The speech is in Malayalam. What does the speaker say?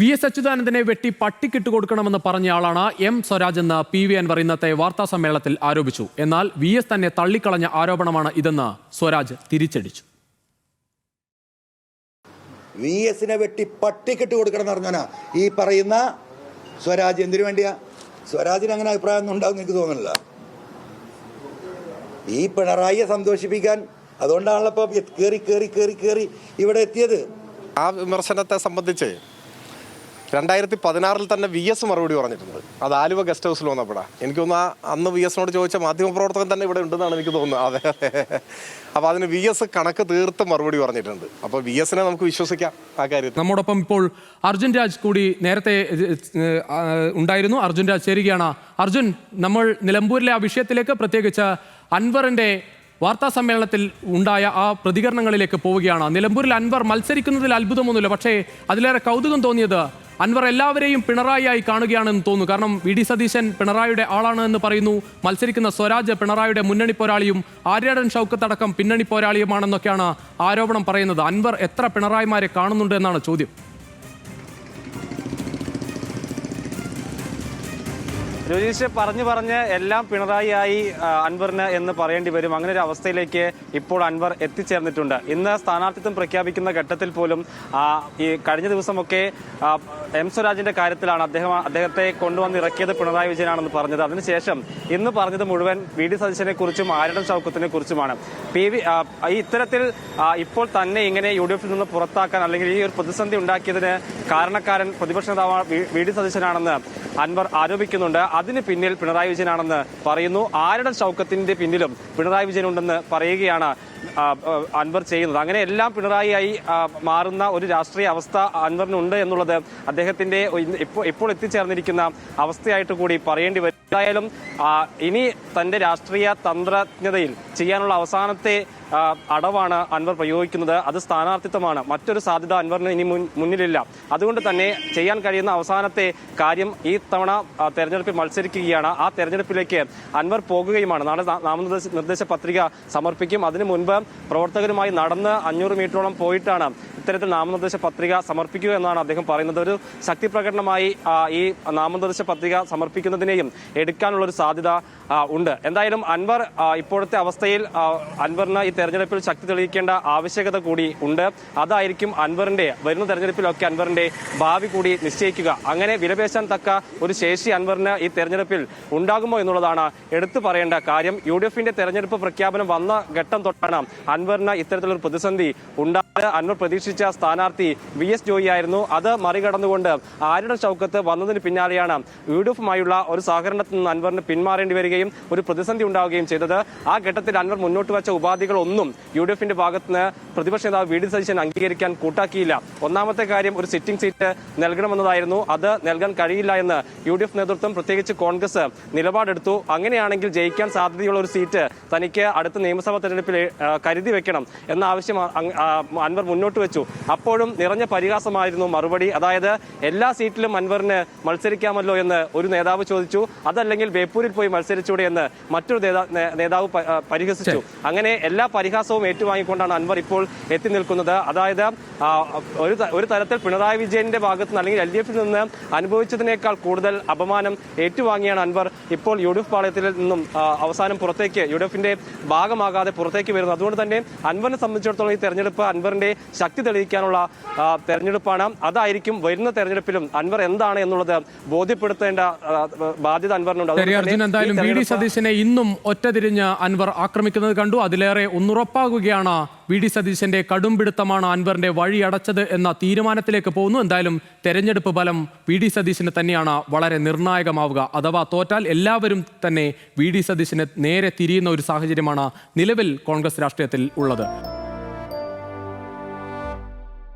വി.എസ്. അച്യുതാനന്ദനെ വെട്ടി പട്ടിക്കിട്ട് കൊടുക്കണമെന്ന് പറഞ്ഞയാളാണ് എം സ്വരാജ് എന്ന് പി.വി. അൻവർ ഇന്നത്തെ വാർത്താ സമ്മേളനത്തിൽ ആരോപിച്ചു. എന്നാൽ വി.എസ്. തന്നെ തള്ളിക്കളഞ്ഞ ആരോപണമാണ് ഇതെന്ന് സ്വരാജ് തിരിച്ചടിച്ചു. വി.എസിനെ വെട്ടി പട്ടിക്കിട്ട് കൊടുക്കണം എന്ന് പറഞ്ഞാ ഈ പറയുന്ന സ്വരാജ് എന്തിനു വേണ്ടിയാ? സ്വരാജിന് അങ്ങനെ അഭിപ്രായം ഒന്നും ഉണ്ടാവും എനിക്ക് തോന്നുന്നില്ല. ഈ പിണറായിയെ സന്തോഷിപ്പിക്കാൻ അതുകൊണ്ടാണല്ലോ ഇപ്പൊ കേറി ഇവിടെ എത്തിയത്. ആ വിമർശനത്തെ സംബന്ധിച്ച് 2016 തന്നെ വി.എസ്. മറുപടി പറഞ്ഞിട്ടുണ്ട്. അത് ആലുവ ഗസ്റ്റ് ഹൗസിൽ വന്നപ്പോഴാണ്. എനിക്ക് തോന്നുന്നു അന്ന് വി.എസിനോട് ചോദിച്ച മാധ്യമപ്രവർത്തകൻ തന്നെ ഇവിടെ ഉണ്ടെന്നാണ് എനിക്ക് തോന്നുന്നത്. അതെ. അപ്പോൾ അതിന് വി.എസ്. കണക്ക് തീർത്ത് മറുപടി പറഞ്ഞിട്ടുണ്ട്. അപ്പോൾ വി.എസിനെ നമുക്ക് വിശ്വസിക്കാം ആ കാര്യത്തിൽ. നമ്മോടൊപ്പം ഇപ്പോൾ അർജുൻ രാജ് കൂടി നേരത്തെ ഉണ്ടായിരുന്നു. അർജുൻ രാജ് ചേരുകയാണ്. അർജുൻ, നമ്മൾ നിലമ്പൂരിലെ ആ വിഷയത്തിലേക്ക്, പ്രത്യേകിച്ച് അൻവറിന്റെ വാർത്താ സമ്മേളനത്തിൽ ഉണ്ടായ ആ പ്രതികരണങ്ങളിലേക്ക് പോവുകയാണ്. നിലമ്പൂരിൽ അൻവർ മത്സരിക്കുന്നതിൽ അത്ഭുതമൊന്നുമില്ല. പക്ഷേ അതിലേറെ കൗതുകം തോന്നിയത് അൻവർ എല്ലാവരെയും പിണറായിയായി കാണുകയാണെന്ന് തോന്നുന്നു. കാരണം വി.ഡി. സതീശൻ പിണറായിയുടെ ആളാണ് എന്ന് പറയുന്നു. മത്സരിക്കുന്ന സ്വരാജ് പിണറായിയുടെ മുന്നണി പോരാളിയും ആര്യാടൻ ഷൗക്കത്ത് അടക്കം പിന്നണി പോരാളിയുമാണെന്നൊക്കെയാണ് ആരോപണം പറയുന്നത്. അൻവർ എത്ര പിണറായിമാരെ കാണുന്നുണ്ട് എന്നാണ് ചോദ്യം. രജീഷ് പറഞ്ഞ് എല്ലാം പിണറായിയായി അൻവറിന് എന്ന് പറയേണ്ടി വരും. അങ്ങനെ ഒരു അവസ്ഥയിലേക്ക് ഇപ്പോൾ അൻവർ എത്തിച്ചേർന്നിട്ടുണ്ട്. ഇന്ന് സ്ഥാനാർത്ഥിത്വം പ്രഖ്യാപിക്കുന്ന ഘട്ടത്തിൽ പോലും ഈ കഴിഞ്ഞ ദിവസമൊക്കെ എം സ്വരാജിന്റെ കാര്യത്തിലാണ് അദ്ദേഹത്തെ കൊണ്ടുവന്നിറക്കിയത് പിണറായി വിജയനാണെന്ന് പറഞ്ഞത്. അതിനുശേഷം ഇന്ന് പറഞ്ഞത് മുഴുവൻ വി.ഡി. സതീശനെ കുറിച്ചും ആര്യാടൻ ഷൗക്കത്തിനെ കുറിച്ചുമാണ്. ഇത്തരത്തിൽ ഇപ്പോൾ തന്നെ ഇങ്ങനെ യു.ഡി.എഫിൽ നിന്ന് പുറത്താക്കാൻ അല്ലെങ്കിൽ ഈ ഒരു പ്രതിസന്ധി ഉണ്ടാക്കിയതിന് കാരണക്കാരൻ പ്രതിപക്ഷ നേതാവ് വി.ഡി. സതീശനാണെന്ന് അൻവർ ആരോപിക്കുന്നുണ്ട്. അതിന് പിന്നിൽ പിണറായി വിജയനാണെന്ന് പറയുന്നു. ആര്യാടൻ ഷൗക്കത്തിന്റെ പിന്നിലും പിണറായി വിജയൻ ഉണ്ടെന്ന് പറയുകയാണ് അൻവർ ചെയ്യുന്നത്. അങ്ങനെ എല്ലാം പിണറായിയായി മാറുന്ന ഒരു രാഷ്ട്രീയ അവസ്ഥ അൻവറിനുണ്ട് എന്നുള്ളത് അദ്ദേഹത്തിന്റെ ഇപ്പോൾ എത്തിച്ചേർന്നിരിക്കുന്ന അവസ്ഥയായിട്ട് കൂടി പറയേണ്ടി വരും. എന്തായാലും ഇനി തന്റെ രാഷ്ട്രീയ തന്ത്രജ്ഞതയിൽ ചെയ്യാനുള്ള അവസാനത്തെ അടവാണ് അൻവർ പ്രയോഗിക്കുന്നത്. അത് സ്ഥാനാർത്ഥിത്വമാണ്. മറ്റൊരു സാധ്യത അൻവറിന് ഇനി മുന്നിലില്ല. അതുകൊണ്ട് തന്നെ ചെയ്യാൻ കഴിയുന്ന അവസാനത്തെ കാര്യം ഈ തവണ തെരഞ്ഞെടുപ്പിൽ മത്സരിക്കുകയാണ്. ആ തെരഞ്ഞെടുപ്പിലേക്ക് അൻവർ പോകുകയുമാണ്. നാളെ നാമനിർദ്ദേശ പത്രിക സമർപ്പിക്കും. അതിനു മുൻപ് പ്രവർത്തകരുമായി നടന്ന് 500 മീറ്ററോളം പോയിട്ടാണ് ഇത്തരത്തിൽ നാമനിർദ്ദേശ പത്രിക സമർപ്പിക്കുക എന്നാണ് അദ്ദേഹം പറയുന്നത്. ഒരു ശക്തി പ്രകടനമായി ഈ നാമനിർദ്ദേശ പത്രിക സമർപ്പിക്കുന്നതിനെയും എടുക്കാനുള്ള ഒരു സാധ്യത ഉണ്ട്. എന്തായാലും അൻവർ ഇപ്പോഴത്തെ അവസ്ഥയിൽ അൻവറിന് ഈ തെരഞ്ഞെടുപ്പിൽ ശക്തി തെളിയിക്കേണ്ട ആവശ്യകത കൂടി ഉണ്ട്. അതായിരിക്കും അൻവറിന്റെ വരുന്ന തെരഞ്ഞെടുപ്പിലൊക്കെ അൻവറിന്റെ ഭാവി കൂടി നിശ്ചയിക്കുക. അങ്ങനെ വിലപേശാൻ തക്ക ഒരു ശേഷി അൻവറിന് ഈ തെരഞ്ഞെടുപ്പിൽ ഉണ്ടാകുമോ എന്നുള്ളതാണ് എടുത്തു പറയേണ്ട കാര്യം. യു.ഡി.എഫിന്റെ തെരഞ്ഞെടുപ്പ് പ്രഖ്യാപനം വന്ന ഘട്ടം തൊട്ടാണ് അൻവറിന് ഇത്തരത്തിലൊരു പ്രതിസന്ധി ഉണ്ടായത്. അൻവർ പ്രതീക്ഷിച്ച സ്ഥാനാർത്ഥി വി.എസ്. ജോയി ആയിരുന്നു. അത് മറികടന്നുകൊണ്ട് ആര്യാടൻ ഷൗക്കത്ത് വന്നതിന് പിന്നാലെയാണ് യു.ഡി.എഫുമായുള്ള ഒരു സഹകരണത്തിൽ നിന്ന് അൻവറിന് പിന്മാറേണ്ടി വരികയും ഒരു പ്രതിസന്ധി ഉണ്ടാവുകയും ചെയ്തത്. ആ ഘട്ടത്തിൽ അൻവർ മുന്നോട്ട് വെച്ച ഉപാധികളൊന്നും യു.ഡി.എഫിന്റെ ഭാഗത്തുനിന്ന് പ്രതിപക്ഷ നേതാവ് വി.ഡി. സതീശൻ അംഗീകരിക്കാൻ കൂട്ടാക്കിയില്ല. ഒന്നാമത്തെ കാര്യം ഒരു സിറ്റിംഗ് സീറ്റ് നൽകണമെന്നതായിരുന്നു. അത് നൽകാൻ കഴിയില്ല എന്ന് യു.ഡി.എഫ് നേതൃത്വം, പ്രത്യേകിച്ച് കോൺഗ്രസ് നിലപാടെടുത്തു. അങ്ങനെയാണെങ്കിൽ ജയിക്കാൻ സാധ്യതയുള്ള ഒരു സീറ്റ് തനിക്ക് അടുത്ത നിയമസഭാ തെരഞ്ഞെടുപ്പിൽ കരുതി വെക്കണം എന്ന ആവശ്യം അൻവർ മുന്നോട്ട് വെച്ചു. അപ്പോഴും നിറഞ്ഞ പരിഹാസമായിരുന്നു മറുപടി. അതായത് എല്ലാ സീറ്റിലും അൻവറിന് മത്സരിക്കാമല്ലോ എന്ന് ഒരു നേതാവ് ചോദിച്ചു. അതല്ലെങ്കിൽ ബേപ്പൂരിൽ പോയി മത്സരിച്ചൂടെ എന്ന് മറ്റൊരു നേതാവ് പരിഹസിച്ചു. അങ്ങനെ എല്ലാ പരിഹാസവും ഏറ്റുവാങ്ങിക്കൊണ്ടാണ് അൻവർ ഇപ്പോൾ എത്തി നിൽക്കുന്നത്. അതായത് ഒരു തരത്തിൽ പിണറായി വിജയന്റെ ഭാഗത്ത് നിന്ന് അല്ലെങ്കിൽ എൽ.ഡി.എഫിൽ നിന്ന് അനുഭവിച്ചതിനേക്കാൾ കൂടുതൽ അപമാനം ഏറ്റുവാങ്ങിയാണ് അൻവർ ഇപ്പോൾ യു.ഡി.എഫ് പാളയത്തിൽ നിന്നും അവസാനം പുറത്തേക്ക് യു.ഡി.എഫിന്റെ ഭാഗമാകാതെ പുറത്തേക്ക് വരുന്നത്. അതുകൊണ്ട് തന്നെ അൻവറിനെ സംബന്ധിച്ചിടത്തോളം ഈ തെരഞ്ഞെടുപ്പ് അൻവറിന്റെ ശക്തി തെളിയിക്കാനുള്ള തെരഞ്ഞെടുപ്പാണ്. അതായിരിക്കും വരുന്ന തെരഞ്ഞെടുപ്പിലും അൻവർ എന്താണ് എന്നുള്ളത് ബോധ്യപ്പെടുത്തേണ്ട ബാധ്യത അൻവറിനുണ്ട്. എന്തായാലും വി.ഡി. സതീശനെ ഇന്നും ഒറ്റതിരിഞ്ഞ് അൻവർ ആക്രമിക്കുന്നത് കണ്ടു. അതിലേറെ ഒന്നുറപ്പാകുകയാണ് വി.ഡി. സതീശന്റെ കടുംപിടുത്തമാണ് അൻവറിന്റെ വഴി അടച്ചത് എന്ന തീരുമാനത്തിലേക്ക് പോകുന്നു. എന്തായാലും തെരഞ്ഞെടുപ്പ് ഫലം വി.ഡി. സതീശന് തന്നെയാണ് വളരെ നിർണായകമാവുക. അഥവാ തോറ്റാൽ എല്ലാവരും തന്നെ വി.ഡി. സതീശന് നേരെ തിരിയുന്ന ഒരു സാഹചര്യമാണ് നിലവിൽ കോൺഗ്രസ് രാഷ്ട്രീയത്തിൽ ഉള്ളത്.